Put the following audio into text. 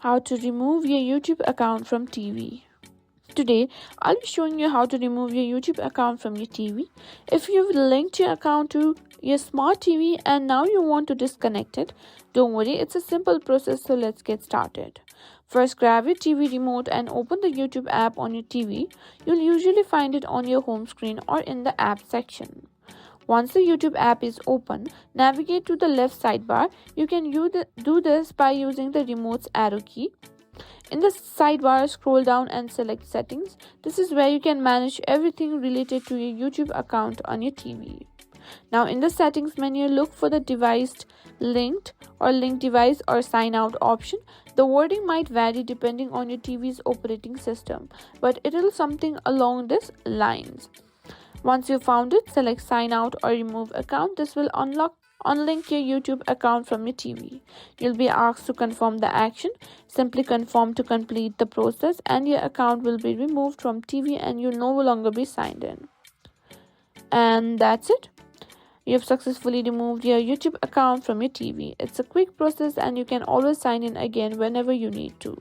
How to remove your YouTube account from TV. Today, I'll be showing you how to remove your YouTube account from your TV. If you've linked your account to your smart TV and now you want to disconnect it, don't worry, it's a simple process, so let's get started. First, grab your TV remote and open the YouTube app on your TV. You'll usually find it on your home screen or in the app section. Once the YouTube app is open, navigate to the left sidebar. You can do this by using the remote's arrow key. In the sidebar, scroll down and select Settings. This is where you can manage everything related to your YouTube account on your TV. Now in the Settings menu, look for the device linked or link device or sign out option. The wording might vary depending on your TV's operating system, but it will something along these lines. Once you found it, select sign out or remove account. This will unlink your YouTube account from your TV. You'll be asked to confirm the action. Simply confirm to complete the process and your account will be removed from TV and you'll no longer be signed in. And that's it. You've successfully removed your YouTube account from your TV. It's a quick process and you can always sign in again whenever you need to.